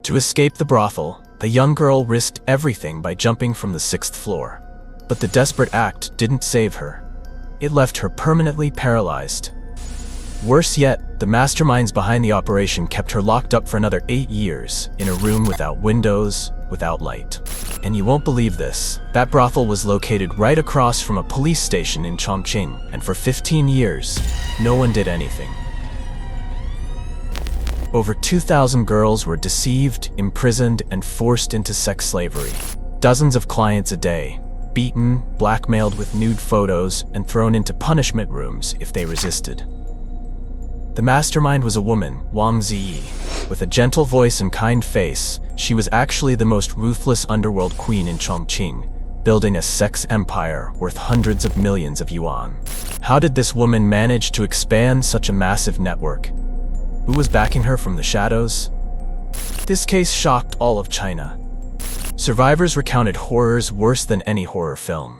To escape the brothel, the young girl risked everything by jumping from the 6th floor. But the desperate act didn't save her. It left her permanently paralyzed. Worse yet, the masterminds behind the operation kept her locked up for another 8 years, in a room without windows, without light. And you won't believe this, that brothel was located right across from a police station in Chongqing, and for 15 years, no one did anything. Over 2,000 girls were deceived, imprisoned, and forced into sex slavery. Dozens of clients a day, beaten, blackmailed with nude photos, and thrown into punishment rooms if they resisted. The mastermind was a woman, Wang Zi Yi. With a gentle voice and kind face, she was actually the most ruthless underworld queen in Chongqing, building a sex empire worth hundreds of millions of yuan. How did this woman manage to expand such a massive network? Who was backing her from the shadows? This case shocked all of China. Survivors recounted horrors worse than any horror film.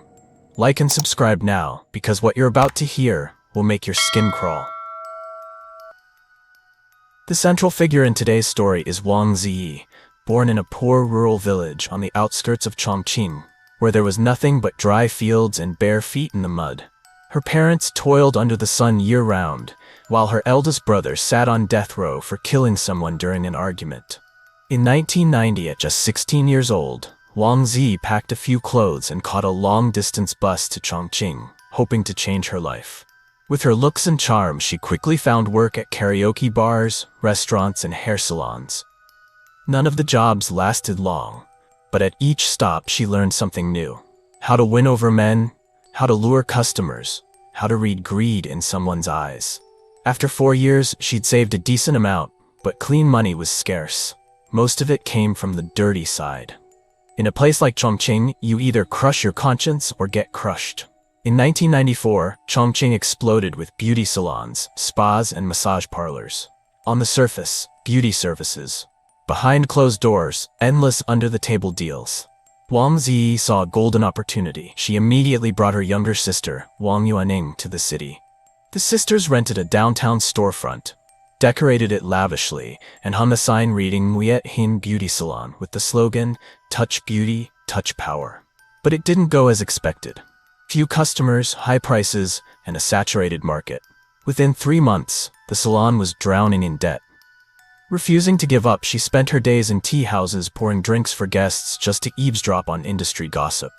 Like and subscribe now, because what you're about to hear will make your skin crawl. The central figure in today's story is Wang Zi Yi, born in a poor rural village on the outskirts of Chongqing, where there was nothing but dry fields and bare feet in the mud. Her parents toiled under the sun year-round, while her eldest brother sat on death row for killing someone during an argument. In 1990, at just 16 years old, Wang Zi packed a few clothes and caught a long-distance bus to Chongqing, hoping to change her life. With her looks and charm, she quickly found work at karaoke bars, restaurants, and hair salons. None of the jobs lasted long, but at each stop she learned something new. How to win over men, how to lure customers, how to read greed in someone's eyes. After 4 years, she'd saved a decent amount, but clean money was scarce. Most of it came from the dirty side. In a place like Chongqing, you either crush your conscience or get crushed. In 1994, Chongqing exploded with beauty salons, spas, and massage parlors. On the surface, beauty services. Behind closed doors, endless under-the-table deals. Wang Zi Yi saw a golden opportunity. She immediately brought her younger sister, Wang Yuaning, to the city. The sisters rented a downtown storefront, decorated it lavishly, and hung a sign reading Beauty Salon with the slogan, "Touch Beauty, Touch Power." But it didn't go as expected. Few customers, high prices, and a saturated market. Within 3 months, the salon was drowning in debt. Refusing to give up, she spent her days in tea houses pouring drinks for guests just to eavesdrop on industry gossip.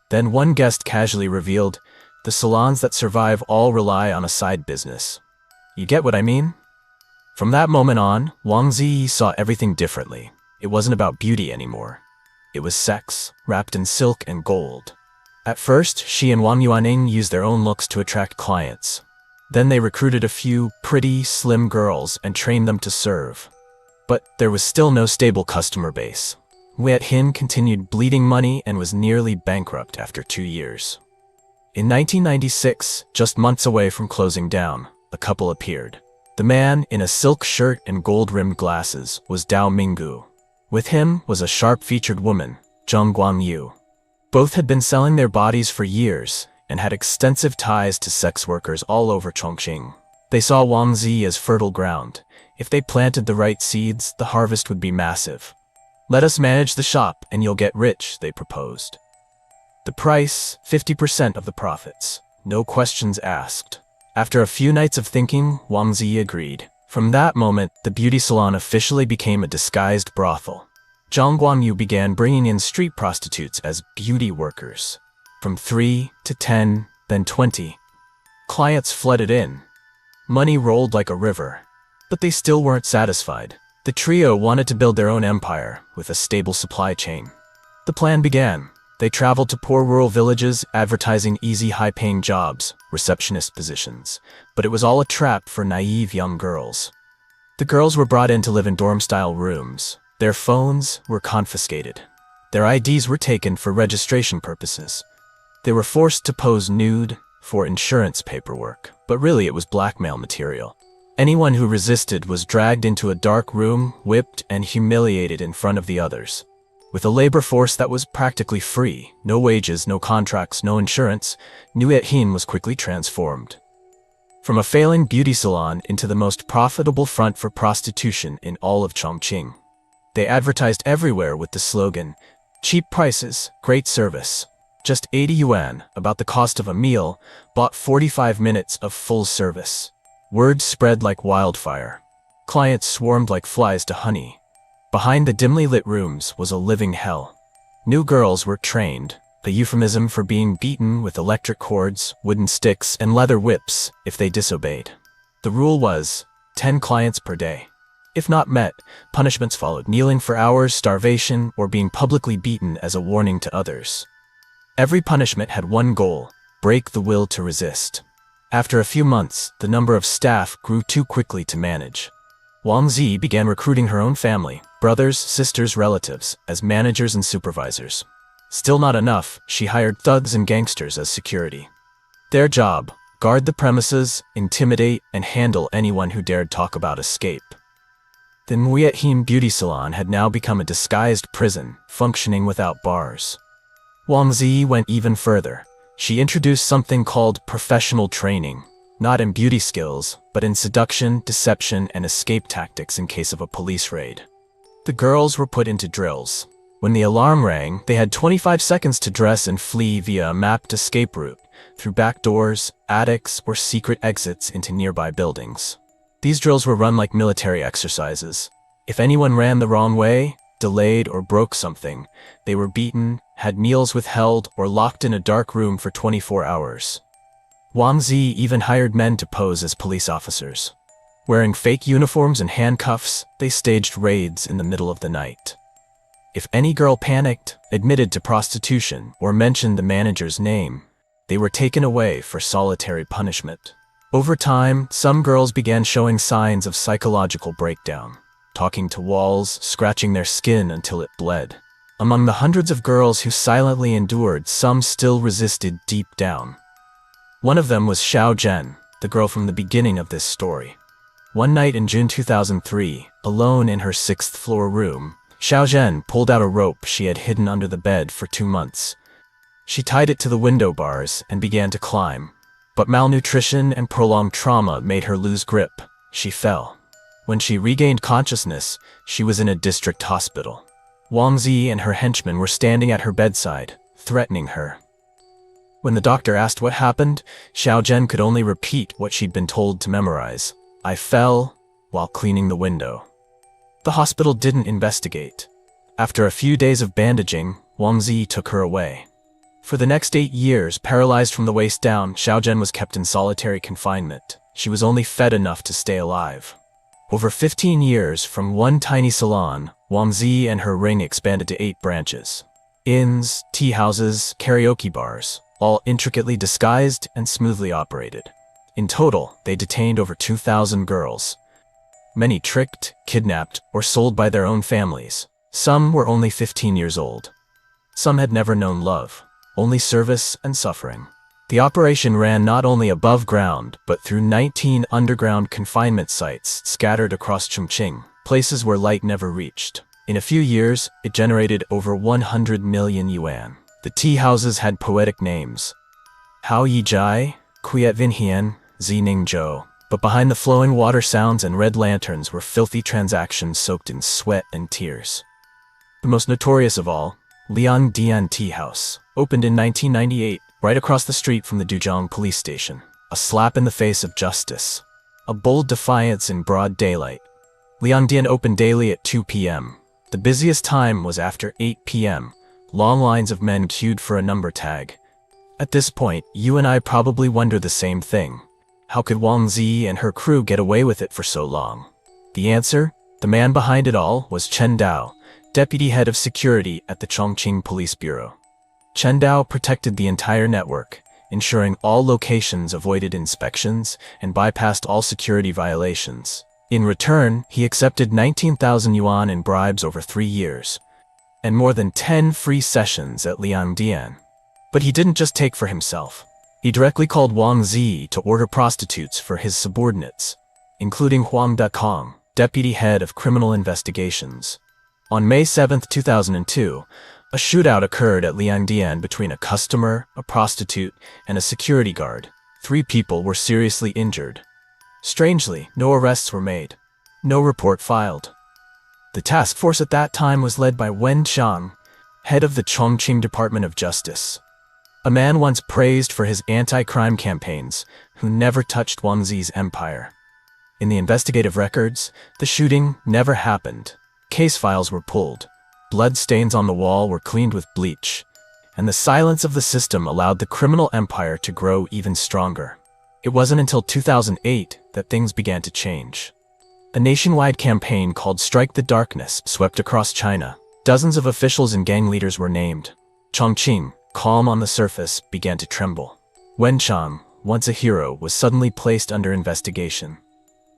Then one guest casually revealed, "The salons that survive all rely on a side business." You get what I mean? From that moment on, Wang Zi Yi saw everything differently. It wasn't about beauty anymore. It was sex, wrapped in silk and gold. At first, she and Wang Yuaning used their own looks to attract clients. Then they recruited a few pretty, slim girls and trained them to serve. But there was still no stable customer base. Wei Hin continued bleeding money and was nearly bankrupt after 2 years. In 1996, just months away from closing down, a couple appeared. The man, in a silk shirt and gold-rimmed glasses, was Dao Minggu. With him was a sharp-featured woman, Zheng Guangyu. Both had been selling their bodies for years and had extensive ties to sex workers all over Chongqing. They saw Wang Zi as fertile ground. If they planted the right seeds, the harvest would be massive. "Let us manage the shop and you'll get rich," they proposed. The price, 50% of the profits. No questions asked. After a few nights of thinking, Wang Zi agreed. From that moment, the beauty salon officially became a disguised brothel. Zhang Guangyu began bringing in street prostitutes as beauty workers. From 3 to 10, then 20. Clients flooded in. Money rolled like a river. But they still weren't satisfied. The trio wanted to build their own empire with a stable supply chain. The plan began. They traveled to poor rural villages, advertising easy, high-paying jobs, receptionist positions. But it was all a trap for naive young girls. The girls were brought in to live in dorm-style rooms. Their phones were confiscated. Their IDs were taken for registration purposes. They were forced to pose nude for insurance paperwork, but really it was blackmail material. Anyone who resisted was dragged into a dark room, whipped, and humiliated in front of the others. With a labor force that was practically free, no wages, no contracts, no insurance, Wei Hin was quickly transformed. From a failing beauty salon into the most profitable front for prostitution in all of Chongqing. They advertised everywhere with the slogan, "Cheap prices, great service." Just 80 yuan, about the cost of a meal, bought 45 minutes of full service. Word spread like wildfire. Clients swarmed like flies to honey. Behind the dimly lit rooms was a living hell. New girls were trained, a euphemism for being beaten with electric cords, wooden sticks, and leather whips if they disobeyed. The rule was 10 clients per day. If not met, punishments followed: kneeling for hours, starvation, or being publicly beaten as a warning to others. Every punishment had one goal: break the will to resist. After a few months, the number of staff grew too quickly to manage. Wang Zi began recruiting her own family, brothers, sisters, relatives, as managers and supervisors. Still not enough, she hired thugs and gangsters as security. Their job: guard the premises, intimidate, and handle anyone who dared talk about escape. The Muyetim Beauty Salon had now become a disguised prison, functioning without bars. Wang Zi went even further. She introduced something called professional training, not in beauty skills, but in seduction, deception, and escape tactics in case of a police raid. The girls were put into drills. When the alarm rang, they had 25 seconds to dress and flee via a mapped escape route, through back doors, attics, or secret exits into nearby buildings. These drills were run like military exercises. If anyone ran the wrong way, delayed, or broke something, they were beaten, had meals withheld, or locked in a dark room for 24 hours. Wang Zi even hired men to pose as police officers. Wearing fake uniforms and handcuffs, they staged raids in the middle of the night. If any girl panicked, admitted to prostitution, or mentioned the manager's name, they were taken away for solitary punishment. Over time, some girls began showing signs of psychological breakdown, talking to walls, scratching their skin until it bled. Among the hundreds of girls who silently endured, some still resisted deep down. One of them was Xiao Zhen, the girl from the beginning of this story. One night in June 2003, alone in her 6th-floor room, Xiao Zhen pulled out a rope she had hidden under the bed for 2 months. She tied it to the window bars and began to climb. But malnutrition and prolonged trauma made her lose grip. She fell. When she regained consciousness, she was in a district hospital. Wang Zi and her henchmen were standing at her bedside, threatening her. When the doctor asked what happened, Xiao Zhen could only repeat what she'd been told to memorize: "I fell while cleaning the window." The hospital didn't investigate. After a few days of bandaging, Wang Zi took her away. For the next 8 years, paralyzed from the waist down, Xiao Zhen was kept in solitary confinement. She was only fed enough to stay alive. Over 15 years, from one tiny salon, Wang Zi and her ring expanded to 8 branches. Inns, tea houses, karaoke bars, all intricately disguised and smoothly operated. In total, they detained over 2,000 girls. Many tricked, kidnapped, or sold by their own families. Some were only 15 years old. Some had never known love. Only service and suffering. The operation ran not only above ground, but through 19 underground confinement sites scattered across Chongqing, places where light never reached. In a few years, it generated over 100 million yuan. The tea houses had poetic names: Hao Yi Jai, Quiet Vin Hian, Zining Zhou. But behind the flowing water sounds and red lanterns were filthy transactions soaked in sweat and tears. The most notorious of all, Liangdian Tea House, opened in 1998, right across the street from the Duzhong police station. A slap in the face of justice. A bold defiance in broad daylight. Liangdian opened daily at 2 p.m. The busiest time was after 8 p.m. Long lines of men queued for a number tag. At this point, you and I probably wonder the same thing. How could Wang Zi and her crew get away with it for so long? The answer? The man behind it all was Chen Dao, deputy head of security at the Chongqing Police Bureau. Chen Dao protected the entire network, ensuring all locations avoided inspections and bypassed all security violations. In return, he accepted 19,000 yuan in bribes over 3 years, and more than 10 free sessions at Liangdian. But he didn't just take for himself. He directly called Wang Zi to order prostitutes for his subordinates, including Huang Dekong, deputy head of criminal investigations. On May 7, 2002, a shootout occurred at Liangdian between a customer, a prostitute, and a security guard. 3 people were seriously injured. Strangely, no arrests were made. No report filed. The The task force at that time was led by Wen Chang, head of the Chongqing Department of Justice. A man once praised for his anti-crime campaigns, who never touched Wang Zi's empire. In the investigative records, the shooting never happened. Case files were pulled, blood stains on the wall were cleaned with bleach, and the silence of the system allowed the criminal empire to grow even stronger. It wasn't until 2008 that things began to change. A nationwide campaign called Strike the Darkness swept across China. Dozens of officials and gang leaders were named. Chongqing, calm on the surface, began to tremble. Wen Chang, once a hero, was suddenly placed under investigation.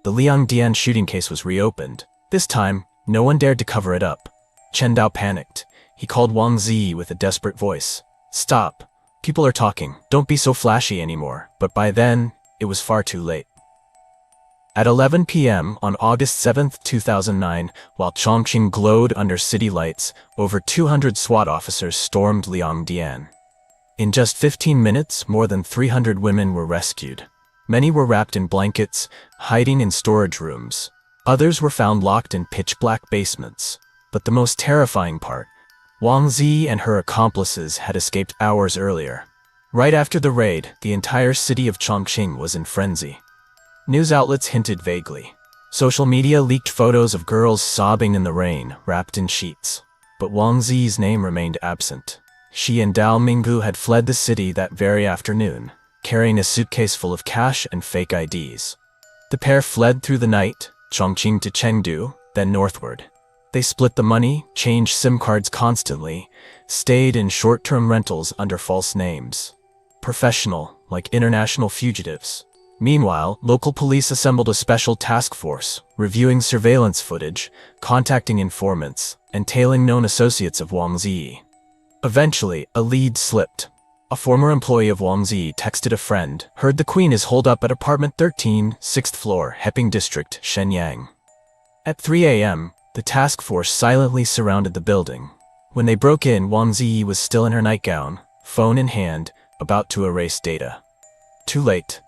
The Liangdian shooting case was reopened. This time, no one dared to cover it up. Chen Dao panicked. He called Wang Zi Yi with a desperate voice. "Stop. People are talking. Don't be so flashy anymore." But by then, it was far too late. At 11 p.m. on August 7, 2009, while Chongqing glowed under city lights, over 200 SWAT officers stormed Liangdian. In just 15 minutes, more than 300 women were rescued. Many were wrapped in blankets, hiding in storage rooms. Others were found locked in pitch-black basements. But the most terrifying part, Wang Zi and her accomplices had escaped hours earlier. Right after the raid, the entire city of Chongqing was in frenzy. News outlets hinted vaguely. Social media leaked photos of girls sobbing in the rain, wrapped in sheets. But Wang Zi's name remained absent. She and Dao Minggu had fled the city that very afternoon, carrying a suitcase full of cash and fake IDs. The pair fled through the night, Chongqing to Chengdu, then northward. They split the money, changed SIM cards constantly, stayed in short-term rentals under false names. Professional, like international fugitives. Meanwhile, local police assembled a special task force, reviewing surveillance footage, contacting informants, and tailing known associates of Wang Zi Yi. Eventually, a lead slipped. A former employee of Wang Zi Yi texted a friend, "Heard the Queen is holed up at apartment 13, 6th floor, Heping District, Shenyang." At 3 a.m., the task force silently surrounded the building. When they broke in, Wang Zi Yi was still in her nightgown, phone in hand, about to erase data. Too late.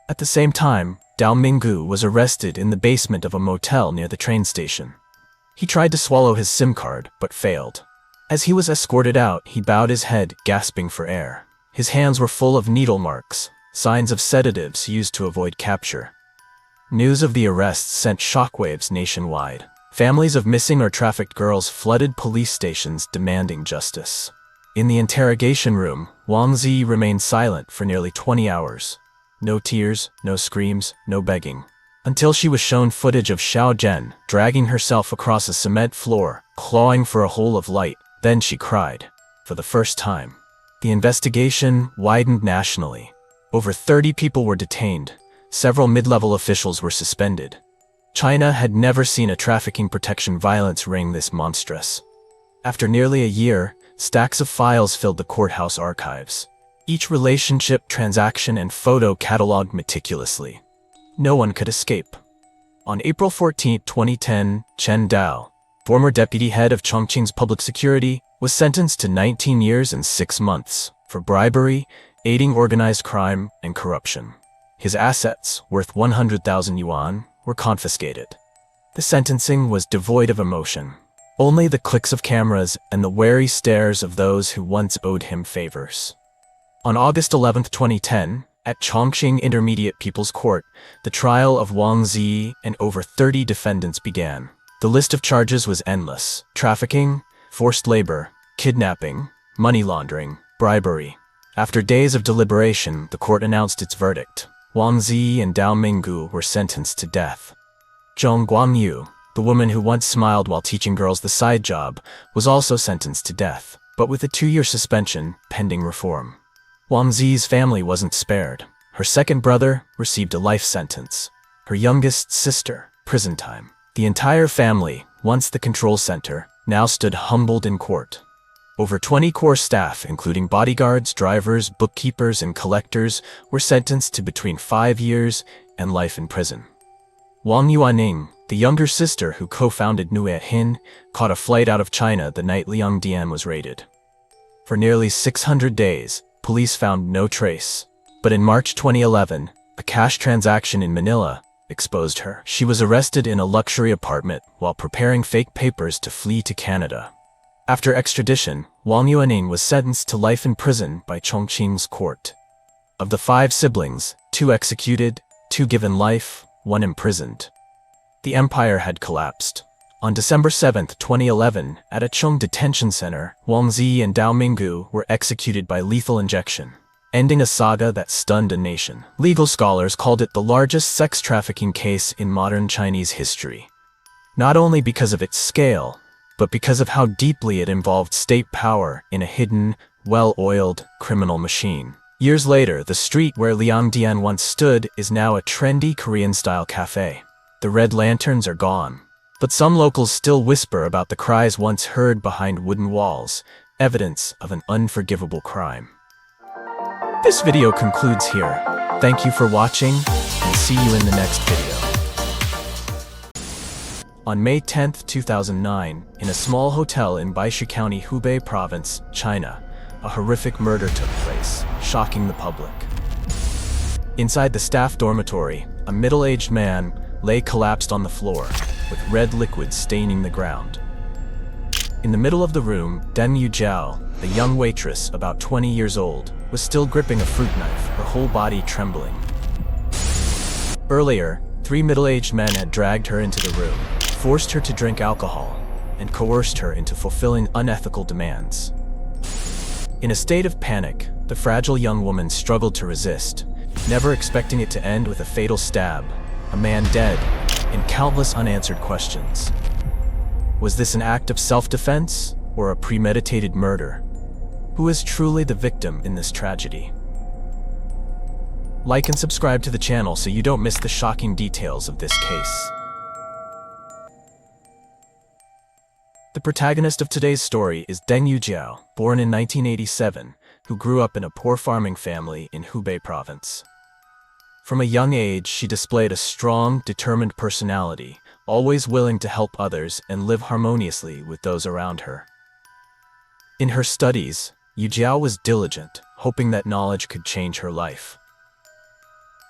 At the same time, Dao Minggu was arrested in the basement of a motel near the train station. He tried to swallow his SIM card, but failed. As he was escorted out, he bowed his head, gasping for air. His hands were full of needle marks, signs of sedatives used to avoid capture. News of the arrests sent shockwaves nationwide. Families of missing or trafficked girls flooded police stations demanding justice. In the interrogation room, Wang Zi remained silent for nearly 20 hours. No tears, no screams, no begging. Until she was shown footage of Xiao Zhen dragging herself across a cement floor, clawing for a hole of light. Then she cried. For the first time. The investigation widened nationally. Over 30 people were detained. Several mid-level officials were suspended. China had never seen a trafficking protection violence ring this monstrous. After nearly a year, stacks of files filled the courthouse archives. Each relationship, transaction, and photo cataloged meticulously. No one could escape. On April 14, 2010, Chen Dao, former deputy head of Chongqing's public security, was sentenced to 19 years and 6 months for bribery, aiding organized crime, and corruption. His assets, worth 100,000 yuan, were confiscated. The sentencing was devoid of emotion. Only the clicks of cameras and the wary stares of those who once owed him favors. On August 11, 2010, at Chongqing Intermediate People's Court, the trial of Wang Zi Yi and over 30 defendants began. The list of charges was endless: trafficking, forced labor, kidnapping, money laundering, bribery. After days of deliberation, the court announced its verdict. Wang Zi Yi and Dao Minggu were sentenced to death. Zhong Guangyu, the woman who once smiled while teaching girls the side job, was also sentenced to death, but with a 2-year suspension pending reform. Wang Zi's family wasn't spared. Her second brother received a life sentence. Her youngest sister, prison time. The entire family, once the control center, now stood humbled in court. Over 20 core staff, including bodyguards, drivers, bookkeepers, and collectors, were sentenced to between 5 years and life in prison. Wang Yuaning, the younger sister who co-founded Nuehin, caught a flight out of China the night Liangdian was raided. For nearly 600 days, police found no trace. But in March 2011, a cash transaction in Manila, exposed her. She was arrested in a luxury apartment while preparing fake papers to flee to Canada. After extradition, Wang Yuaning was sentenced to life in prison by Chongqing's court. Of the 5 siblings, 2 executed, 2 given life, 1 imprisoned. The empire had collapsed. On December 7, 2011, at a Chongqing detention center, Wang Zi Yi and Dao Minggu were executed by lethal injection, ending a saga that stunned a nation. Legal scholars called it the largest sex trafficking case in modern Chinese history, not only because of its scale, but because of how deeply it involved state power in a hidden, well-oiled criminal machine. Years later, the street where Liangdian once stood is now a trendy Korean-style cafe. The red lanterns are gone, but some locals still whisper about the cries once heard behind wooden walls, evidence of an unforgivable crime. This video concludes here. Thank you for watching, and see you in the next video. On May 10, 2009, in a small hotel in Baishu County, Hubei Province, China, a horrific murder took place, shocking the public. Inside the staff dormitory, a middle-aged man lay collapsed on the floor, with red liquid staining the ground. In the middle of the room, Deng Yujiao, a young waitress about 20 years old, was still gripping a fruit knife, her whole body trembling. Earlier, 3 middle-aged men had dragged her into the room, forced her to drink alcohol, and coerced her into fulfilling unethical demands. In a state of panic, the fragile young woman struggled to resist, never expecting it to end with a fatal stab, a man dead, and countless unanswered questions. Was this an act of self-defense or a premeditated murder? Who is truly the victim in this tragedy? Like and subscribe to the channel so you don't miss the shocking details of this case. The protagonist of today's story is Deng Yujiao, born in 1987, who grew up in a poor farming family in Hubei Province. From a young age, she displayed a strong, determined personality, always willing to help others and live harmoniously with those around her. In her studies, Yujiao was diligent, hoping that knowledge could change her life.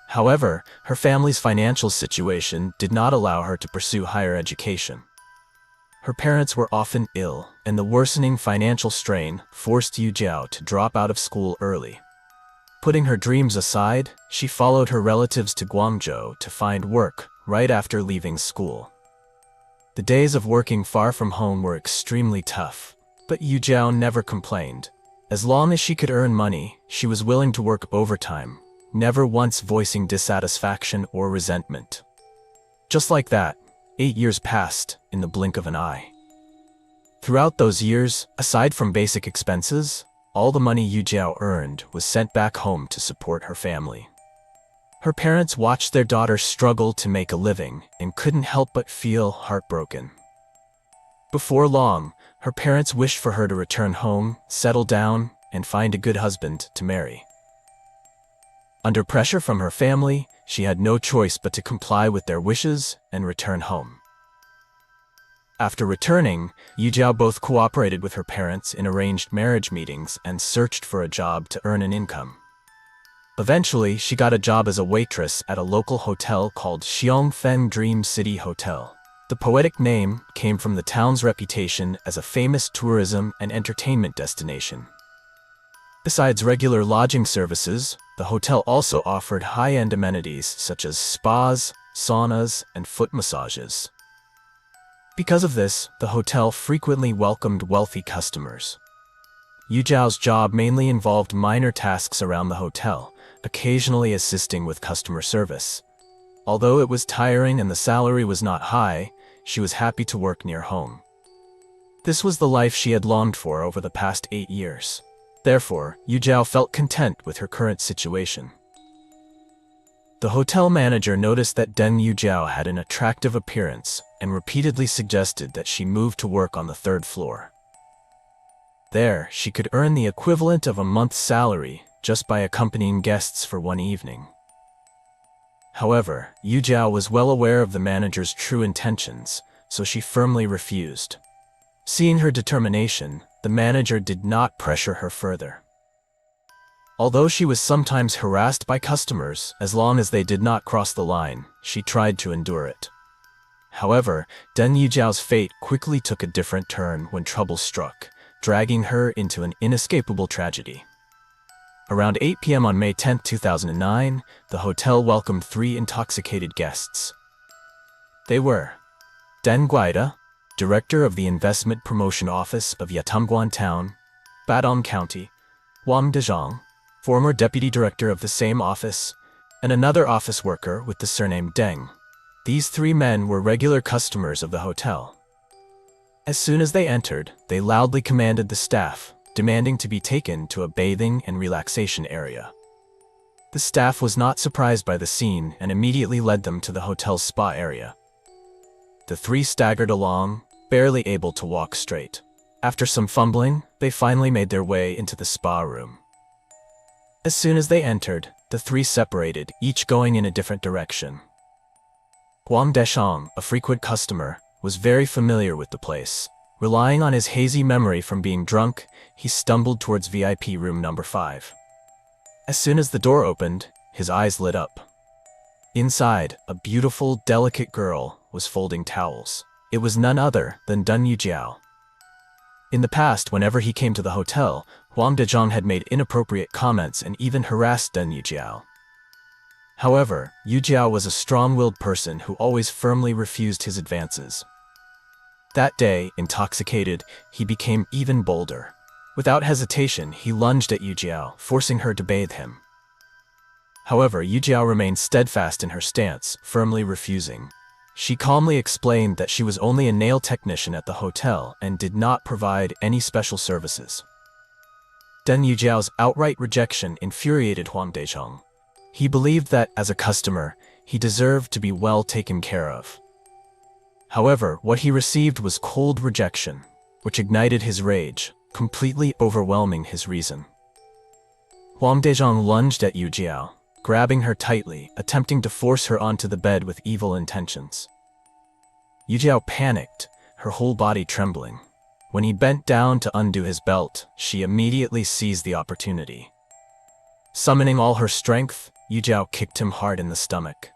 However, her family's financial situation did not allow her to pursue higher education. Her parents were often ill, and the worsening financial strain forced Yujiao to drop out of school early. Putting her dreams aside, she followed her relatives to Guangzhou to find work right after leaving school. The days of working far from home were extremely tough, but Yujiao never complained. As long as she could earn money, she was willing to work overtime, never once voicing dissatisfaction or resentment. Just like that, 8 years passed in the blink of an eye. Throughout those years, aside from basic expenses, all the money Yujiao earned was sent back home to support her family. Her parents watched their daughter struggle to make a living and couldn't help but feel heartbroken. Before long, her parents wished for her to return home, settle down, and find a good husband to marry. Under pressure from her family, she had no choice but to comply with their wishes and return home. After returning, Yujiao both cooperated with her parents in arranged marriage meetings and searched for a job to earn an income. Eventually, she got a job as a waitress at a local hotel called Chongqing Dream City Hotel. The poetic name came from the town's reputation as a famous tourism and entertainment destination. Besides regular lodging services, the hotel also offered high-end amenities such as spas, saunas, and foot massages. Because of this, the hotel frequently welcomed wealthy customers. Yujiao's job mainly involved minor tasks around the hotel, occasionally assisting with customer service. Although it was tiring and the salary was not high, she was happy to work near home. This was the life she had longed for over the past 8 years. Therefore, Yujiao felt content with her current situation. The hotel manager noticed that Deng Yujiao had an attractive appearance and repeatedly suggested that she move to work on the 3rd floor. There, she could earn the equivalent of a month's salary just by accompanying guests for one evening. However, Yujiao was well aware of the manager's true intentions, so she firmly refused. Seeing her determination, the manager did not pressure her further. Although she was sometimes harassed by customers, as long as they did not cross the line, she tried to endure it. However, Deng Yujiao's fate quickly took a different turn when trouble struck, dragging her into an inescapable tragedy. Around 8 p.m. on May 10, 2009, the hotel welcomed 3 intoxicated guests. They were Deng Guida, director of the Investment Promotion Office of Yatamguan Town, Badong County, Wang Dezhang, former deputy director of the same office, and another office worker with the surname Deng. These 3 men were regular customers of the hotel. As soon as they entered, they loudly commanded the staff, demanding to be taken to a bathing and relaxation area. The staff was not surprised by the scene and immediately led them to the hotel's spa area. The 3 staggered along, barely able to walk straight. After some fumbling, they finally made their way into the spa room. As soon as they entered, the 3 separated, each going in a different direction. Wang Deshang, a frequent customer, was very familiar with the place. Relying on his hazy memory from being drunk, he stumbled towards VIP room number 5. As soon as the door opened, his eyes lit up. Inside, a beautiful, delicate girl was folding towels. It was none other than Deng Yujiao. In the past, whenever he came to the hotel, Wang Dezhang had made inappropriate comments and even harassed Deng Yujiao. However, Yujiao was a strong-willed person who always firmly refused his advances. That day, intoxicated, he became even bolder. Without hesitation, he lunged at Yujiao, forcing her to bathe him. However, Yujiao remained steadfast in her stance, firmly refusing. She calmly explained that she was only a nail technician at the hotel and did not provide any special services. Deng Yujiao's outright rejection infuriated Wang Dezhang. He believed that, as a customer, he deserved to be well taken care of. However, what he received was cold rejection, which ignited his rage, completely overwhelming his reason. Wang Dezhang lunged at Yujiao, grabbing her tightly, attempting to force her onto the bed with evil intentions. Yujiao panicked, her whole body trembling. When he bent down to undo his belt, she immediately seized the opportunity. Summoning all her strength, Yujiao kicked him hard in the stomach.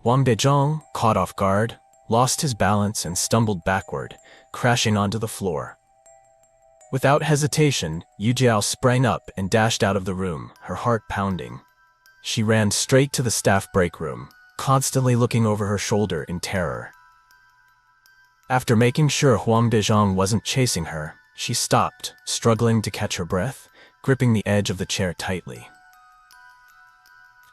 Wang Dezhang, caught off guard, lost his balance and stumbled backward, crashing onto the floor. Without hesitation, Yujiao sprang up and dashed out of the room, her heart pounding. She ran straight to the staff break room, constantly looking over her shoulder in terror. After making sure Wang Dezhang wasn't chasing her, she stopped, struggling to catch her breath, gripping the edge of the chair tightly.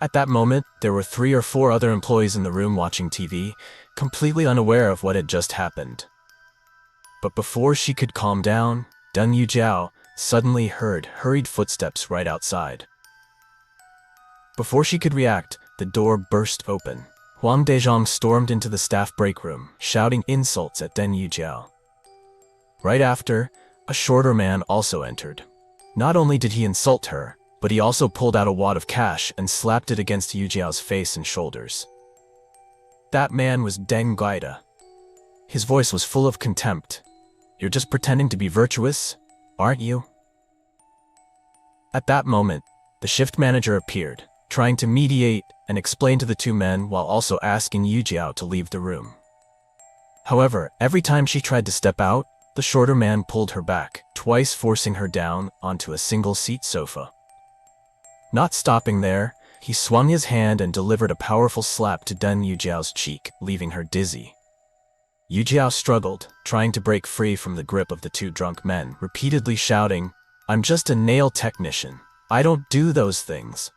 At that moment, there were 3 or 4 other employees in the room watching TV, completely unaware of what had just happened. But before she could calm down, Deng Yujiao suddenly heard hurried footsteps right outside. Before she could react, the door burst open. Wang Dezhang stormed into the staff break room, shouting insults at Deng Yujiao. Right after, a shorter man also entered. Not only did he insult her, but he also pulled out a wad of cash and slapped it against Yujiao's face and shoulders. That man was Deng Guida. His voice was full of contempt. "You're just pretending to be virtuous, aren't you?" At that moment, the shift manager appeared, trying to mediate and explain to the 2 men while also asking Yujiao to leave the room. However, every time she tried to step out, the shorter man pulled her back, twice forcing her down onto a single-seat sofa. Not stopping there, he swung his hand and delivered a powerful slap to Deng Yujiao's cheek, leaving her dizzy. Yujiao struggled, trying to break free from the grip of the 2 drunk men, repeatedly shouting, "I'm just a nail technician. I don't do those things."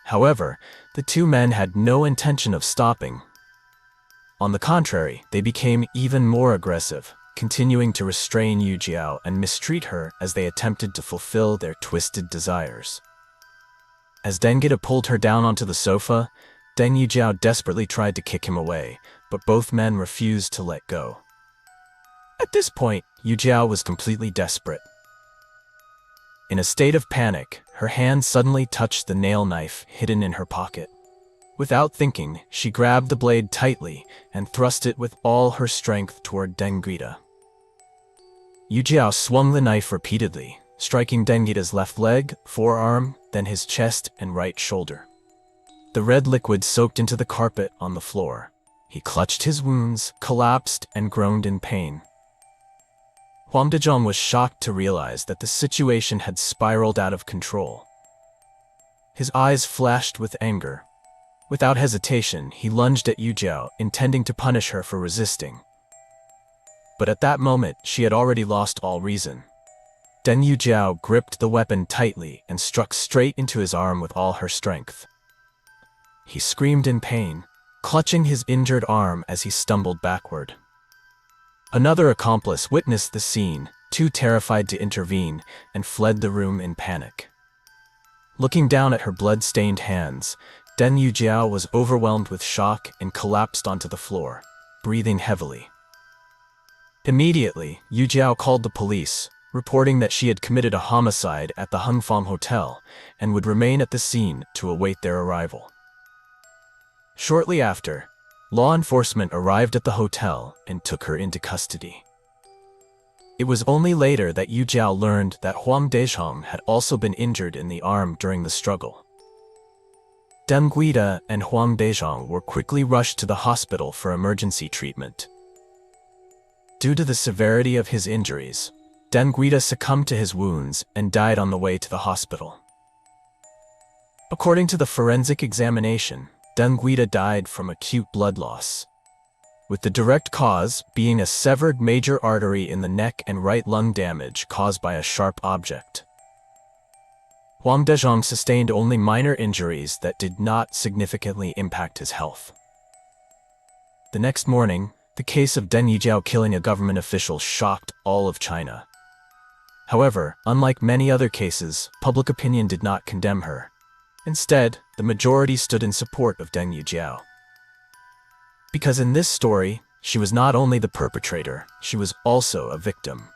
However, the 2 men had no intention of stopping. On the contrary, they became even more aggressive, continuing to restrain Yujiao and mistreat her as they attempted to fulfill their twisted desires. As Deng Guida pulled her down onto the sofa, Deng Yujiao desperately tried to kick him away, but both men refused to let go. At this point, Yujiao was completely desperate. In a state of panic, her hand suddenly touched the nail knife hidden in her pocket. Without thinking, she grabbed the blade tightly and thrust it with all her strength toward Deng Guida. Yujiao swung the knife repeatedly, striking Deng Yujiao's left leg, forearm, then his chest and right shoulder. The red liquid soaked into the carpet on the floor. He clutched his wounds, collapsed, and groaned in pain. Huang Dezhong was shocked to realize that the situation had spiraled out of control. His eyes flashed with anger. Without hesitation, he lunged at Yujiao, intending to punish her for resisting. But at that moment, she had already lost all reason. Deng Yujiao gripped the weapon tightly and struck straight into his arm with all her strength. He screamed in pain, clutching his injured arm as he stumbled backward. Another accomplice witnessed the scene, too terrified to intervene, and fled the room in panic. Looking down at her blood-stained hands, Deng Yujiao was overwhelmed with shock and collapsed onto the floor, breathing heavily. Immediately, Yujiao called the police, reporting that she had committed a homicide at the Hengfang Hotel and would remain at the scene to await their arrival. Shortly after, law enforcement arrived at the hotel and took her into custody. It was only later that Yujiao learned that Huang Dezhong had also been injured in the arm during the struggle. Deng Yujiao and Huang Dezhong were quickly rushed to the hospital for emergency treatment. Due to the severity of his injuries, Deng Yujiao succumbed to his wounds and died on the way to the hospital. According to the forensic examination, Deng Yujiao died from acute blood loss, with the direct cause being a severed major artery in the neck and right lung damage caused by a sharp object. Huang Dezhong sustained only minor injuries that did not significantly impact his health. The next morning, the case of Deng Yujiao killing a government official shocked all of China. However, unlike many other cases, public opinion did not condemn her. Instead, the majority stood in support of Deng Yujiao. Because in this story, she was not only the perpetrator, she was also a victim.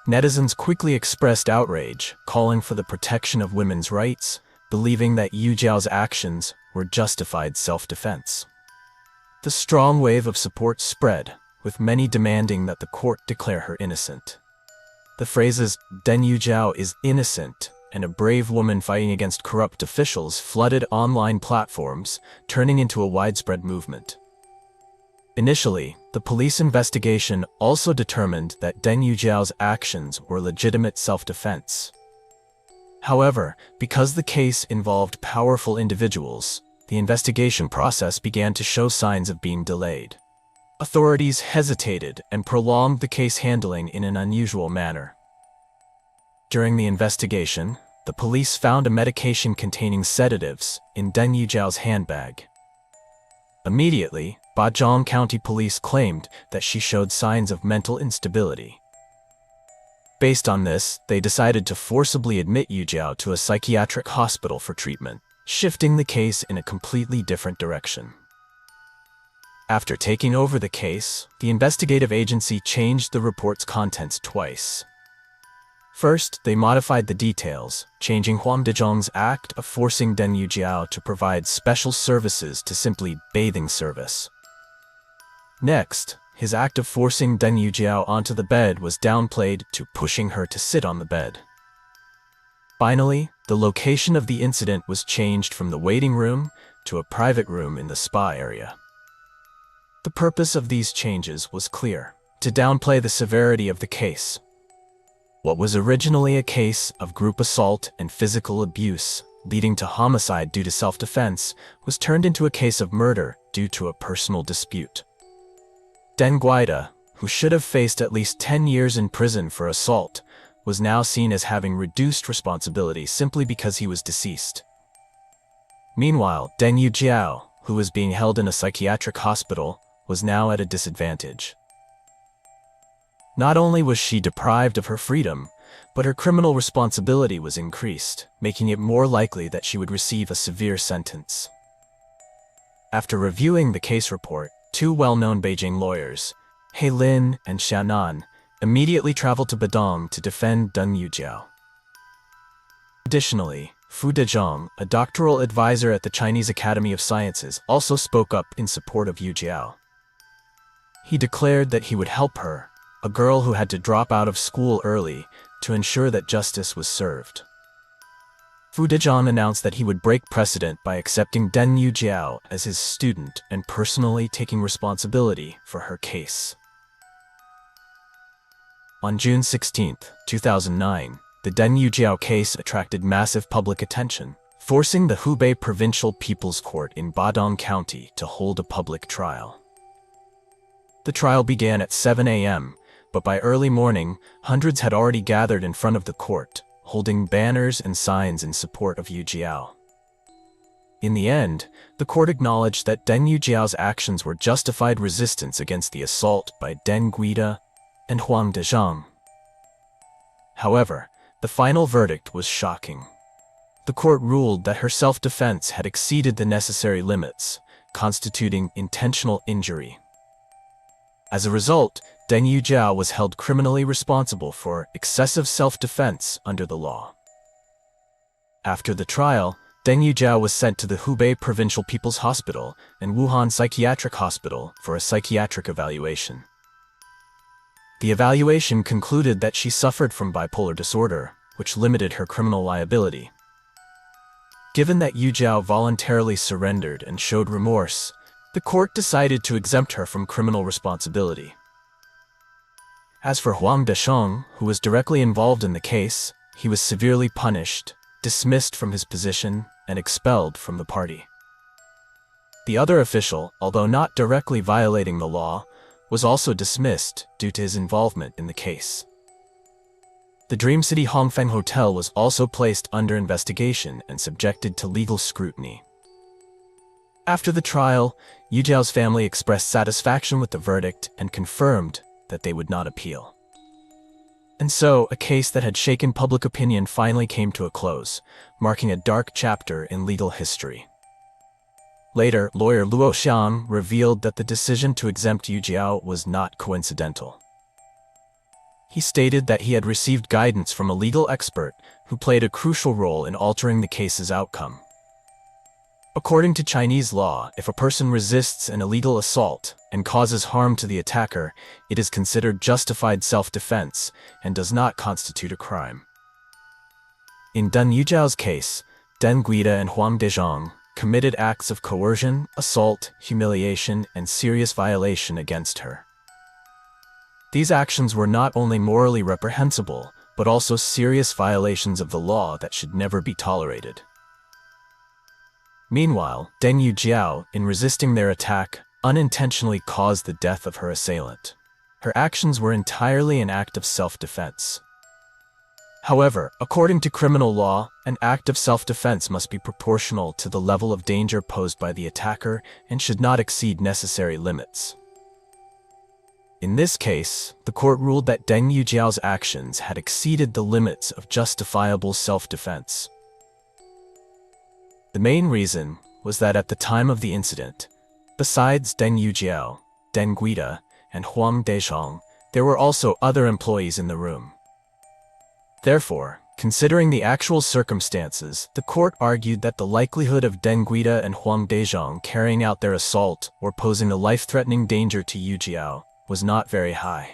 Netizens quickly expressed outrage, calling for the protection of women's rights, believing that Yujiao's actions were justified self-defense. The strong wave of support spread, with many demanding that the court declare her innocent. The phrases, "Deng Yujiao is innocent," and "a brave woman fighting against corrupt officials" flooded online platforms, turning into a widespread movement. Initially, the police investigation also determined that Deng Yujiao's actions were legitimate self-defense. However, because the case involved powerful individuals, the investigation process began to show signs of being delayed. Authorities hesitated and prolonged the case handling in an unusual manner. During the investigation, the police found a medication containing sedatives in Deng Yujiao's handbag. Immediately, Bajong County Police claimed that she showed signs of mental instability. Based on this, they decided to forcibly admit Yujiao to a psychiatric hospital for treatment, shifting the case in a completely different direction. After taking over the case, the investigative agency changed the report's contents twice. First, they modified the details, changing Huang Dezhong's act of forcing Deng Yujiao to provide special services to simply bathing service. Next, his act of forcing Deng Yujiao onto the bed was downplayed to pushing her to sit on the bed. Finally, the location of the incident was changed from the waiting room to a private room in the spa area. The purpose of these changes was clear: to downplay the severity of the case. What was originally a case of group assault and physical abuse, leading to homicide due to self-defense, was turned into a case of murder due to a personal dispute. Deng Yujiao, who should have faced at least 10 years in prison for assault, was now seen as having reduced responsibility simply because he was deceased. Meanwhile, Deng Yujiao, who was being held in a psychiatric hospital, was now at a disadvantage. Not only was she deprived of her freedom, but her criminal responsibility was increased, making it more likely that she would receive a severe sentence. After reviewing the case report, two well-known Beijing lawyers, He Lin and Xianan, immediately traveled to Badong to defend Deng Yujiao. Additionally, Fu Dezhong, a doctoral advisor at the Chinese Academy of Sciences, also spoke up in support of Yujiao. He declared that he would help her, a girl who had to drop out of school early to ensure that justice was served. Fu Dezhang announced that he would break precedent by accepting Deng Yujiao as his student and personally taking responsibility for her case. On June 16, 2009, the Deng Yujiao case attracted massive public attention, forcing the Hubei Provincial People's Court in Badong County to hold a public trial. The trial began at 7 a.m., but by early morning, hundreds had already gathered in front of the court, holding banners and signs in support of Yujiao. In the end, the court acknowledged that Deng Yujiao's actions were justified resistance against the assault by Deng Guida and Huang Dezhang. However, the final verdict was shocking. The court ruled that her self-defense had exceeded the necessary limits, constituting intentional injury. As a result, Deng Yujiao was held criminally responsible for excessive self-defense under the law. After the trial, Deng Yujiao was sent to the Hubei Provincial People's Hospital and Wuhan Psychiatric Hospital for a psychiatric evaluation. The evaluation concluded that she suffered from bipolar disorder, which limited her criminal liability. Given that Yujiao voluntarily surrendered and showed remorse, the court decided to exempt her from criminal responsibility. As for Huang Dezhang, who was directly involved in the case, he was severely punished, dismissed from his position, and expelled from the party. The other official, although not directly violating the law, was also dismissed due to his involvement in the case. The Dream City Hongfeng Hotel was also placed under investigation and subjected to legal scrutiny. After the trial, Yujiao's family expressed satisfaction with the verdict and confirmed that they would not appeal. And so, a case that had shaken public opinion finally came to a close, marking a dark chapter in legal history. Later, lawyer Luo Xiang revealed that the decision to exempt Yujiao was not coincidental. He stated that he had received guidance from a legal expert who played a crucial role in altering the case's outcome. According to Chinese law, if a person resists an illegal assault and causes harm to the attacker, it is considered justified self-defense and does not constitute a crime. In Deng Yujiao's case, Deng Guida and Huang Dezhang committed acts of coercion, assault, humiliation, and serious violation against her. These actions were not only morally reprehensible, but also serious violations of the law that should never be tolerated. Meanwhile, Deng Yujiao, in resisting their attack, unintentionally caused the death of her assailant. Her actions were entirely an act of self-defense. However, according to criminal law, an act of self-defense must be proportional to the level of danger posed by the attacker and should not exceed necessary limits. In this case, the court ruled that Deng Yujiao's actions had exceeded the limits of justifiable self-defense. The main reason was that at the time of the incident, besides Deng Yujiao, Deng Guida, and Huang Dezhang, there were also other employees in the room. Therefore, considering the actual circumstances, the court argued that the likelihood of Deng Guida and Huang Dezhang carrying out their assault or posing a life-threatening danger to Yujiao was not very high.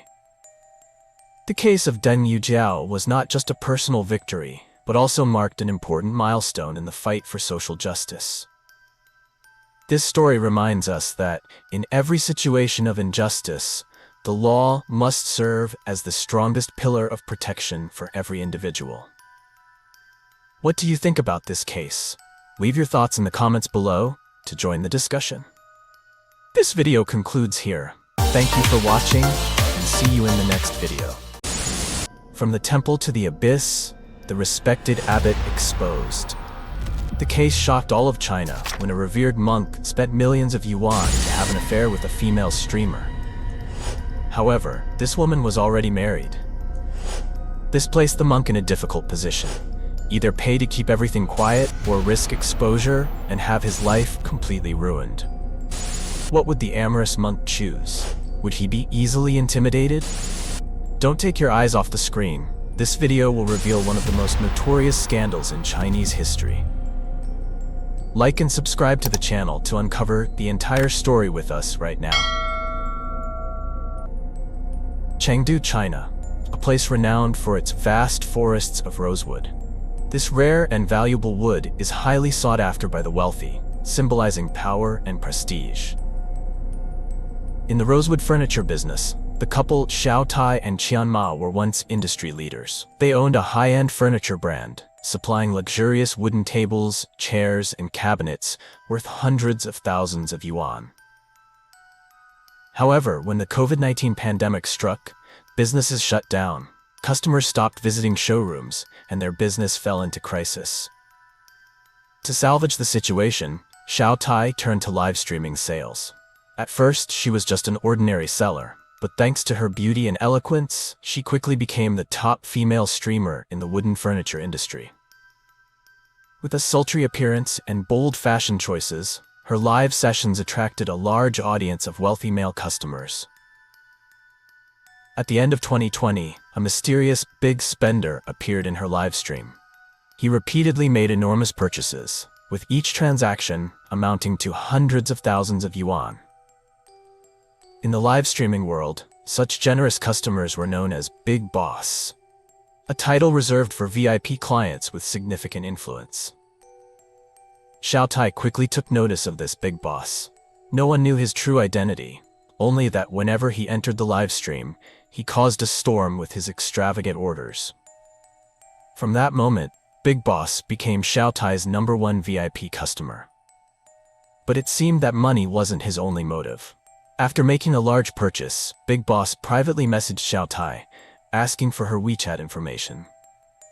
The case of Deng Yujiao was not just a personal victory, but also marked an important milestone in the fight for social justice. This story reminds us that, in every situation of injustice, the law must serve as the strongest pillar of protection for every individual. What do you think about this case? Leave your thoughts in the comments below to join the discussion. This video concludes here. Thank you for watching, and see you in the next video. From the temple to the abyss, the respected abbot exposed. The case shocked all of China when a revered monk spent millions of yuan to have an affair with a female streamer. However, this woman was already married. This placed the monk in a difficult position. Either pay to keep everything quiet or risk exposure and have his life completely ruined. What would the amorous monk choose? Would he be easily intimidated? Don't take your eyes off the screen. This video will reveal one of the most notorious scandals in Chinese history. Like and subscribe to the channel to uncover the entire story with us right now. Chengdu, China. A place renowned for its vast forests of rosewood. This rare and valuable wood is highly sought after by the wealthy, symbolizing power and prestige. In the rosewood furniture business, the couple Xiao Tai and Qian Ma were once industry leaders. They owned a high-end furniture brand, supplying luxurious wooden tables, chairs, and cabinets worth hundreds of thousands of yuan. However, when the COVID-19 pandemic struck, businesses shut down. Customers stopped visiting showrooms, and their business fell into crisis. To salvage the situation, Xiao Tai turned to live streaming sales. At first, she was just an ordinary seller, but thanks to her beauty and eloquence, she quickly became the top female streamer in the wooden furniture industry. With a sultry appearance and bold fashion choices, her live sessions attracted a large audience of wealthy male customers. At the end of 2020, a mysterious big spender appeared in her live stream. He repeatedly made enormous purchases, with each transaction amounting to hundreds of thousands of yuan. In the live streaming world, such generous customers were known as Big Boss, a title reserved for VIP clients with significant influence. Xiao Tai quickly took notice of this Big Boss. No one knew his true identity, only that whenever he entered the live stream, he caused a storm with his extravagant orders. From that moment, Big Boss became Xiao Tai's #1 VIP customer. But it seemed that money wasn't his only motive. After making a large purchase, Big Boss privately messaged Xiao Tai, asking for her WeChat information.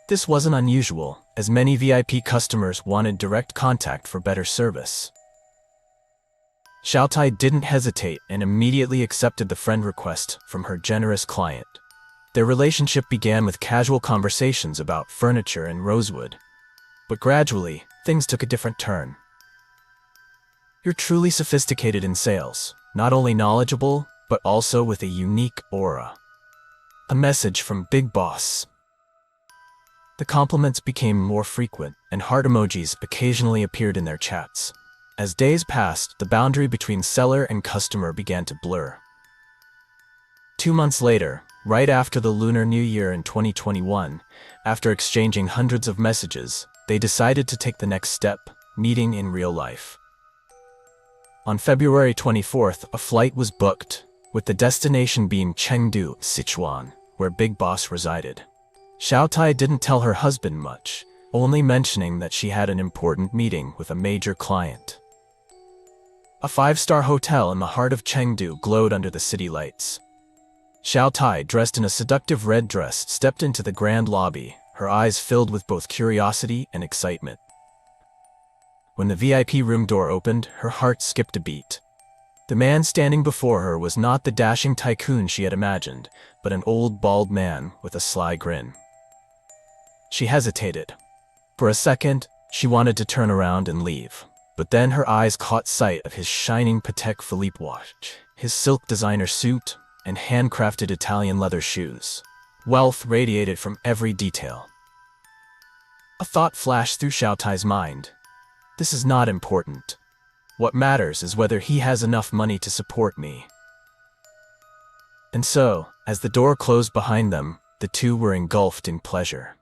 This wasn't unusual, as many VIP customers wanted direct contact for better service. Xiao Tai didn't hesitate and immediately accepted the friend request from her generous client. Their relationship began with casual conversations about furniture and rosewood. But gradually, things took a different turn. "You're truly sophisticated in sales, not only knowledgeable, but also with a unique aura." A message from Big Boss. The compliments became more frequent, and heart emojis occasionally appeared in their chats. As days passed, the boundary between seller and customer began to blur. 2 months later, right after the Lunar New Year in 2021, after exchanging hundreds of messages, they decided to take the next step, meeting in real life. On February 24th, a flight was booked, with the destination being Chengdu, Sichuan, where Big Boss resided. Xiao Tai didn't tell her husband much, only mentioning that she had an important meeting with a major client. A 5-star hotel in the heart of Chengdu glowed under the city lights. Xiao Tai, dressed in a seductive red dress, stepped into the grand lobby, her eyes filled with both curiosity and excitement. When the VIP room door opened, her heart skipped a beat. The man standing before her was not the dashing tycoon she had imagined, but an old bald man with a sly grin. She hesitated. For a second, she wanted to turn around and leave, but then her eyes caught sight of his shining Patek Philippe watch, his silk designer suit, and handcrafted Italian leather shoes. Wealth radiated from every detail. A thought flashed through Xiao Tai's mind. This is not important. What matters is whether he has enough money to support me. And so, as the door closed behind them, the two were engulfed in pleasure.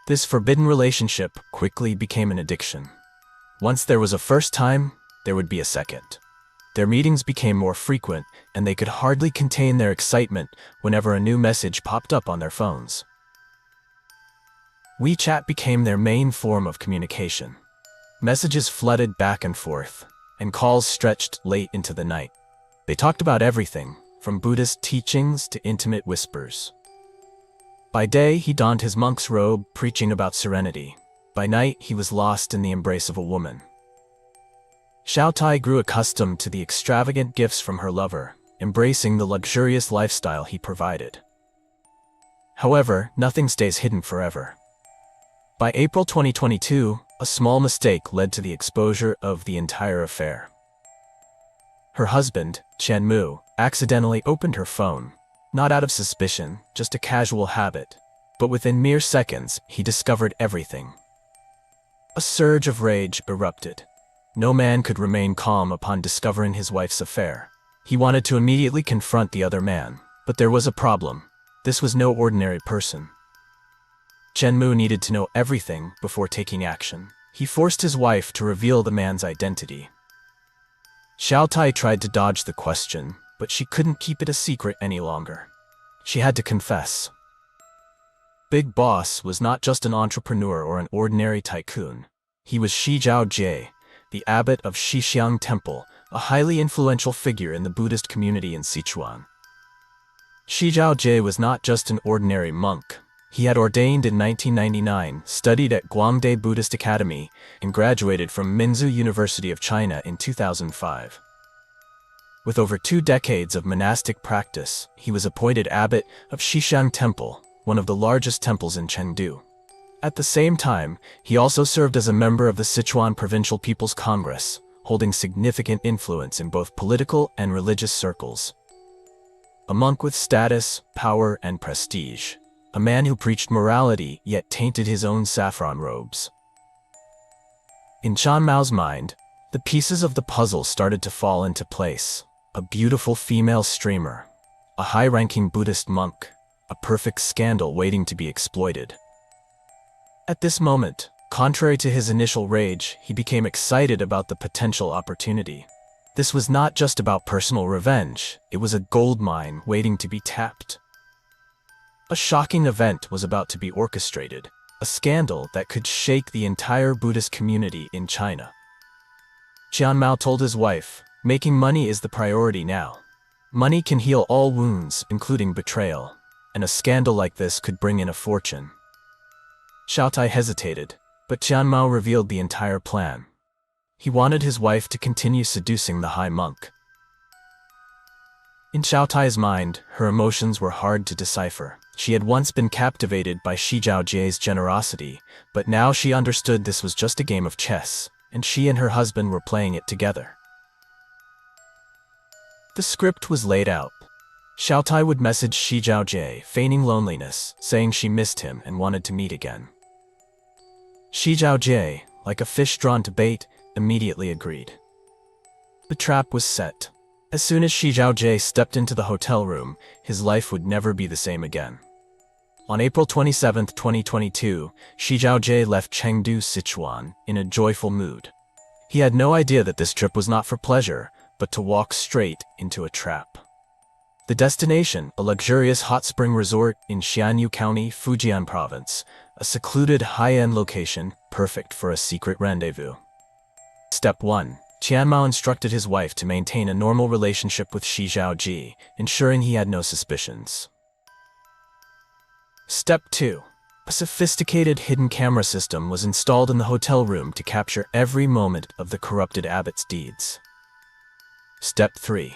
This forbidden relationship quickly became an addiction. Once there was a first time, there would be a second. Their meetings became more frequent, and they could hardly contain their excitement whenever a new message popped up on their phones. WeChat became their main form of communication. Messages flooded back and forth, and calls stretched late into the night. They talked about everything, from Buddhist teachings to intimate whispers. By day, he donned his monk's robe, preaching about serenity. By night, he was lost in the embrace of a woman. Xiao Tai grew accustomed to the extravagant gifts from her lover, embracing the luxurious lifestyle he provided. However, nothing stays hidden forever. By April 2022, a small mistake led to the exposure of the entire affair. Her husband, Chen Mu, accidentally opened her phone, not out of suspicion, just a casual habit. But within mere seconds, he discovered everything. A surge of rage erupted. No man could remain calm upon discovering his wife's affair. He wanted to immediately confront the other man, but there was a problem. This was no ordinary person. Chen Mu needed to know everything before taking action. He forced his wife to reveal the man's identity. Xiao Tai tried to dodge the question, but she couldn't keep it a secret any longer. She had to confess. Big Boss was not just an entrepreneur or an ordinary tycoon. He was Shi Zhaojie, the abbot of Xixiang Temple, a highly influential figure in the Buddhist community in Sichuan. Shi Zhaojie was not just an ordinary monk. He had ordained in 1999, studied at Guangde Buddhist Academy, and graduated from Minzu University of China in 2005. With over 2 decades of monastic practice, he was appointed abbot of Xixiang Temple, one of the largest temples in Chengdu. At the same time, he also served as a member of the Sichuan Provincial People's Congress, holding significant influence in both political and religious circles. A monk with status, power, and prestige. A man who preached morality yet tainted his own saffron robes. In Qian Mao's mind, the pieces of the puzzle started to fall into place. A beautiful female streamer, a high-ranking Buddhist monk, a perfect scandal waiting to be exploited. At this moment, contrary to his initial rage, he became excited about the potential opportunity. This was not just about personal revenge, it was a gold mine waiting to be tapped. A shocking event was about to be orchestrated, a scandal that could shake the entire Buddhist community in China. Qian Mao told his wife, "Making money is the priority now. Money can heal all wounds, including betrayal, and a scandal like this could bring in a fortune." Xiao Tai hesitated, but Qian Mao revealed the entire plan. He wanted his wife to continue seducing the high monk. In Xiao Tai's mind, her emotions were hard to decipher. She had once been captivated by Shi Zhaojie's generosity, but now she understood this was just a game of chess, and she and her husband were playing it together. The script was laid out. Xiao Tai would message Shi Zhaojie, feigning loneliness, saying she missed him and wanted to meet again. Shi Zhaojie, like a fish drawn to bait, immediately agreed. The trap was set. As soon as Shi Zhaojie stepped into the hotel room, his life would never be the same again. On April 27, 2022, Shi Zhaojie left Chengdu, Sichuan, in a joyful mood. He had no idea that this trip was not for pleasure, but to walk straight into a trap. The destination, a luxurious hot spring resort in Xianyu County, Fujian Province, a secluded high-end location, perfect for a secret rendezvous. Step 1. Qian Mao instructed his wife to maintain a normal relationship with Shi Zhaojie, ensuring he had no suspicions. Step 2. A sophisticated hidden camera system was installed in the hotel room to capture every moment of the corrupted abbot's deeds. Step 3.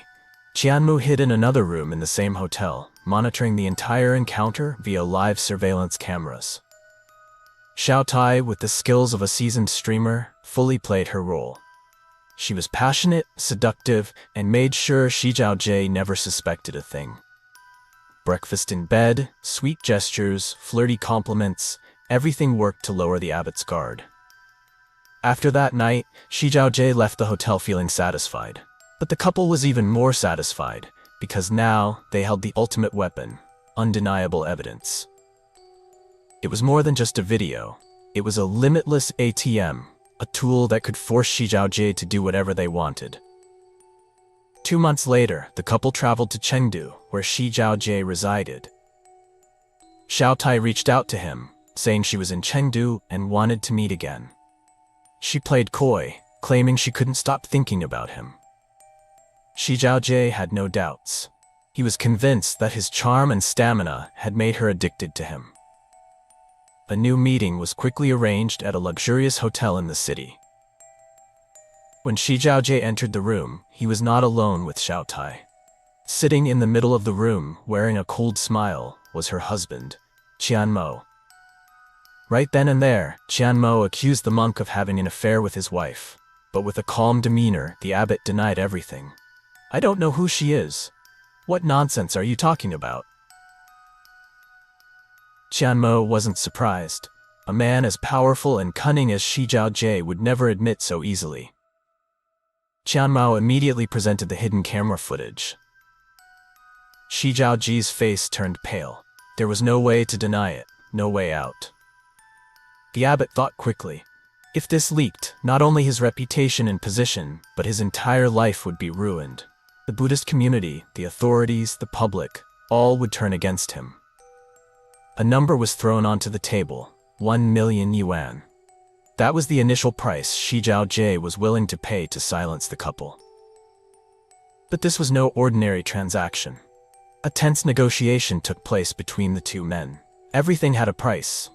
Qian Mu hid in another room in the same hotel, monitoring the entire encounter via live surveillance cameras. Xiao Tai, with the skills of a seasoned streamer, fully played her role. She was passionate, seductive, and made sure Shi Zhaojie never suspected a thing. Breakfast in bed, sweet gestures, flirty compliments, everything worked to lower the abbot's guard. After that night, Shi Zhaojie left the hotel feeling satisfied. But the couple was even more satisfied, because now they held the ultimate weapon, undeniable evidence. It was more than just a video. It was a limitless ATM, a tool that could force Shi Zhaojie to do whatever they wanted. 2 months later, the couple traveled to Chengdu, where Shi Zhaojie resided. Xiao Tai reached out to him, saying she was in Chengdu and wanted to meet again. She played coy, claiming she couldn't stop thinking about him. Shi Zhaojie had no doubts. He was convinced that his charm and stamina had made her addicted to him. A new meeting was quickly arranged at a luxurious hotel in the city. When Shi Zhaojie entered the room, he was not alone with Xiao Tai. Sitting in the middle of the room, wearing a cold smile, was her husband, Qian Mo. Right then and there, Qian Mo accused the monk of having an affair with his wife. But with a calm demeanor, the abbot denied everything. "I don't know who she is. What nonsense are you talking about?" Qian Mo wasn't surprised. A man as powerful and cunning as Shi Zhaojie would never admit so easily. Qian Mao immediately presented the hidden camera footage. Shi Zhaojie's face turned pale. There was no way to deny it, no way out. The abbot thought quickly. If this leaked, not only his reputation and position, but his entire life would be ruined. The Buddhist community, the authorities, the public, all would turn against him. A number was thrown onto the table, 1 million yuan. That was the initial price Shi Zhaojie was willing to pay to silence the couple. But this was no ordinary transaction. A tense negotiation took place between the two men. Everything had a price.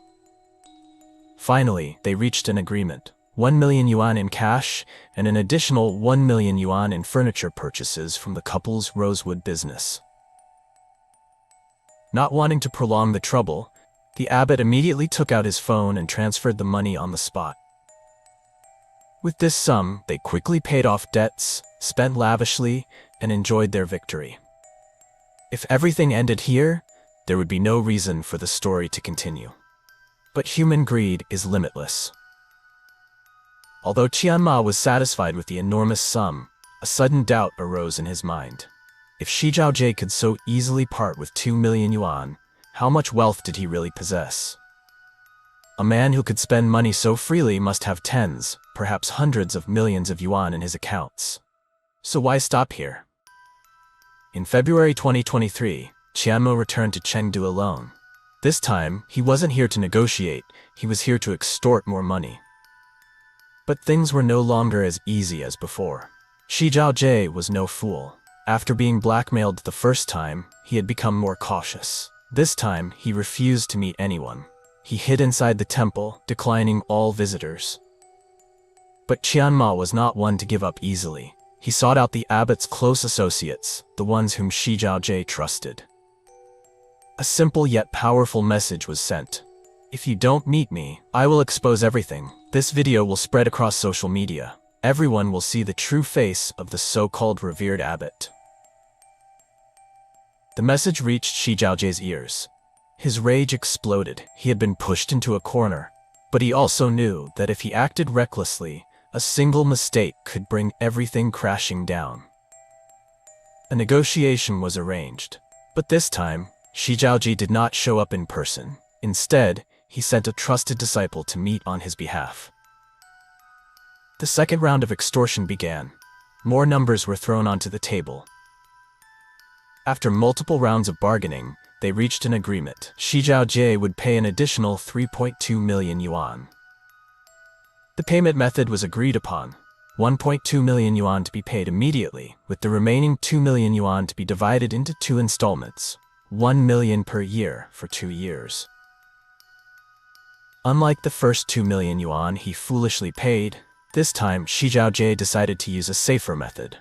Finally, they reached an agreement. 1 million yuan in cash and an additional 1 million yuan in furniture purchases from the couple's rosewood business. Not wanting to prolong the trouble, the abbot immediately took out his phone and transferred the money on the spot. With this sum, they quickly paid off debts, spent lavishly, and enjoyed their victory. If everything ended here, there would be no reason for the story to continue. But human greed is limitless. Although Qianma was satisfied with the enormous sum, a sudden doubt arose in his mind. If Shi Zhaojie could so easily part with 2 million yuan, how much wealth did he really possess? A man who could spend money so freely must have tens, perhaps hundreds of millions of yuan in his accounts. So why stop here? In February 2023, Qianmo returned to Chengdu alone. This time, he wasn't here to negotiate, he was here to extort more money. But things were no longer as easy as before. Shi Zhaojie was no fool. After being blackmailed the first time, he had become more cautious. This time, he refused to meet anyone. He hid inside the temple, declining all visitors. But Qianma was not one to give up easily. He sought out the abbot's close associates, the ones whom Shi Zhaojie trusted. A simple yet powerful message was sent. If you don't meet me, I will expose everything. This video will spread across social media. Everyone will see the true face of the so-called revered abbot. The message reached Shi Zhaojie's ears. His rage exploded. He had been pushed into a corner. But he also knew that if he acted recklessly, a single mistake could bring everything crashing down. A negotiation was arranged. But this time, Shi Zhaojie did not show up in person. Instead, he sent a trusted disciple to meet on his behalf. The second round of extortion began. More numbers were thrown onto the table. After multiple rounds of bargaining, they reached an agreement. Shi Zhaojie would pay an additional 3.2 million yuan. The payment method was agreed upon. 1.2 million yuan to be paid immediately, with the remaining 2 million yuan to be divided into 2 installments, 1 million per year for 2 years. Unlike the first 2 million yuan he foolishly paid, this time Shi Zhaojie decided to use a safer method.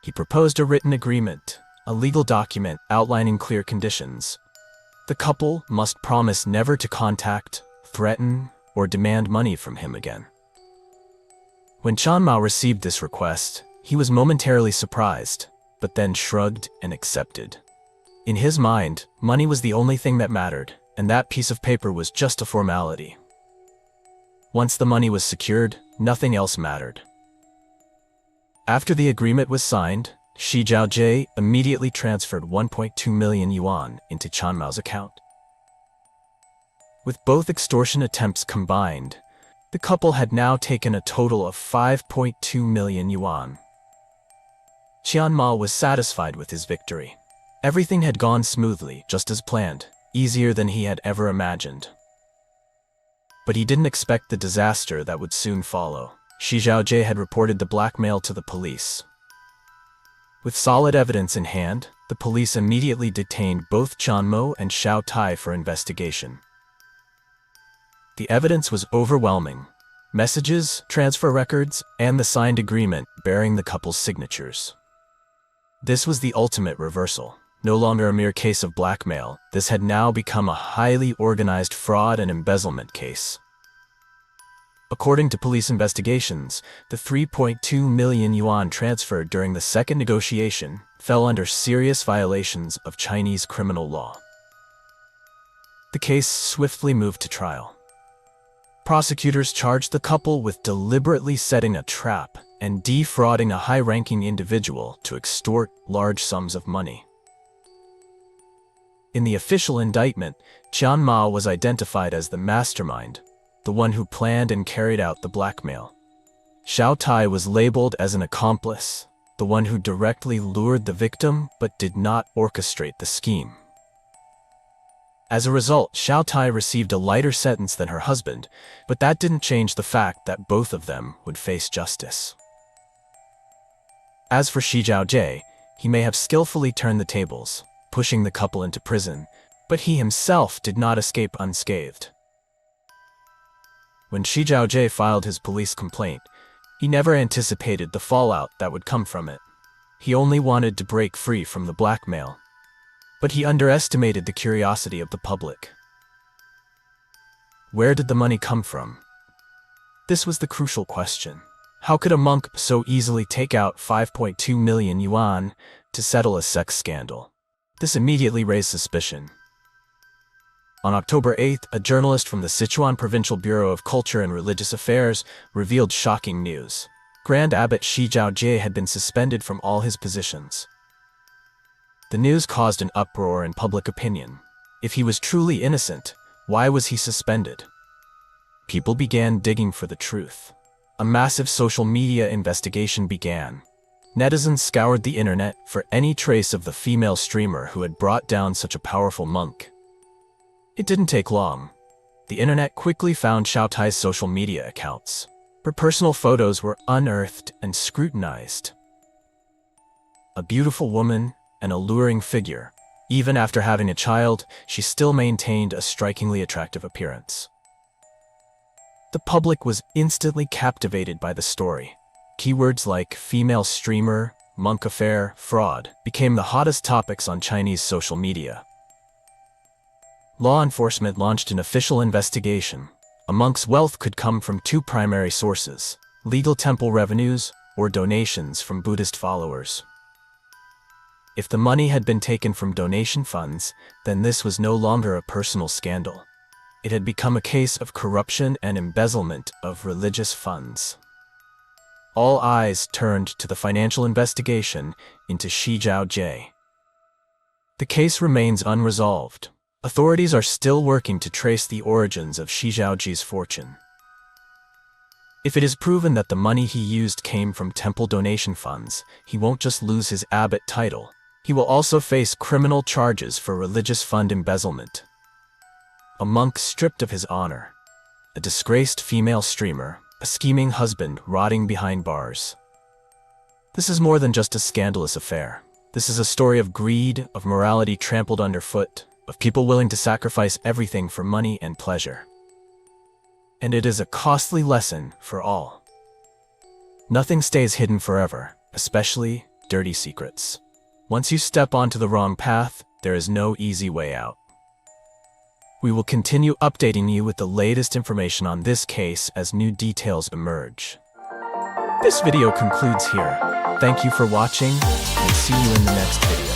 He proposed a written agreement, a legal document outlining clear conditions. The couple must promise never to contact, threaten, or demand money from him again. When Qianma received this request, he was momentarily surprised, but then shrugged and accepted. In his mind, money was the only thing that mattered, and that piece of paper was just a formality. Once the money was secured, nothing else mattered. After the agreement was signed, Shi Zhaojie immediately transferred 1.2 million yuan into Qianmao's account. With both extortion attempts combined, the couple had now taken a total of 5.2 million yuan. Qianma was satisfied with his victory. Everything had gone smoothly, just as planned, easier than he had ever imagined. But he didn't expect the disaster that would soon follow. Shi Zhaojie had reported the blackmail to the police. With solid evidence in hand, the police immediately detained both Qianmo and Xiao Tai for investigation. The evidence was overwhelming. Messages, transfer records, and the signed agreement bearing the couple's signatures. This was the ultimate reversal. No longer a mere case of blackmail, this had now become a highly organized fraud and embezzlement case. According to police investigations, the 3.2 million yuan transferred during the second negotiation fell under serious violations of Chinese criminal law. The case swiftly moved to trial. Prosecutors charged the couple with deliberately setting a trap and defrauding a high-ranking individual to extort large sums of money. In the official indictment, Qian Ma was identified as the mastermind, the one who planned and carried out the blackmail. Xiao Tai was labeled as an accomplice, the one who directly lured the victim but did not orchestrate the scheme. As a result, Xiao Tai received a lighter sentence than her husband, but that didn't change the fact that both of them would face justice. As for Shi Zhaojie, he may have skillfully turned the tables, pushing the couple into prison, but he himself did not escape unscathed. When Shi Zhaojie filed his police complaint, he never anticipated the fallout that would come from it. He only wanted to break free from the blackmail. But he underestimated the curiosity of the public. Where did the money come from? This was the crucial question. How could a monk so easily take out 5.2 million yuan to settle a sex scandal? This immediately raised suspicion. On October 8th, a journalist from the Sichuan Provincial Bureau of Culture and Religious Affairs revealed shocking news. Grand Abbot Shi Zhaojie had been suspended from all his positions. The news caused an uproar in public opinion. If he was truly innocent, why was he suspended? People began digging for the truth. A massive social media investigation began. Netizens scoured the internet for any trace of the female streamer who had brought down such a powerful monk. It didn't take long. The internet quickly found Xiao Tai's social media accounts. Her personal photos were unearthed and scrutinized. A beautiful woman, an alluring figure. Even after having a child, she still maintained a strikingly attractive appearance. The public was instantly captivated by the story. Keywords like female streamer, monk affair, fraud became the hottest topics on Chinese social media. Law enforcement launched an official investigation. A monk's wealth could come from two primary sources: legal temple revenues or donations from Buddhist followers. If the money had been taken from donation funds, then this was no longer a personal scandal. It had become a case of corruption and embezzlement of religious funds. All eyes turned to the financial investigation into Shi Zhaojie. The case remains unresolved. Authorities are still working to trace the origins of Shi Zhaojie's fortune. If it is proven that the money he used came from temple donation funds, he won't just lose his abbot title. He will also face criminal charges for religious fund embezzlement. A monk stripped of his honor. A disgraced female streamer. A scheming husband rotting behind bars. This is more than just a scandalous affair. This is a story of greed, of morality trampled underfoot, of people willing to sacrifice everything for money and pleasure. And it is a costly lesson for all. Nothing stays hidden forever, especially dirty secrets. Once you step onto the wrong path, there is no easy way out. We will continue updating you with the latest information on this case as new details emerge. This video concludes here. Thank you for watching, and see you in the next video.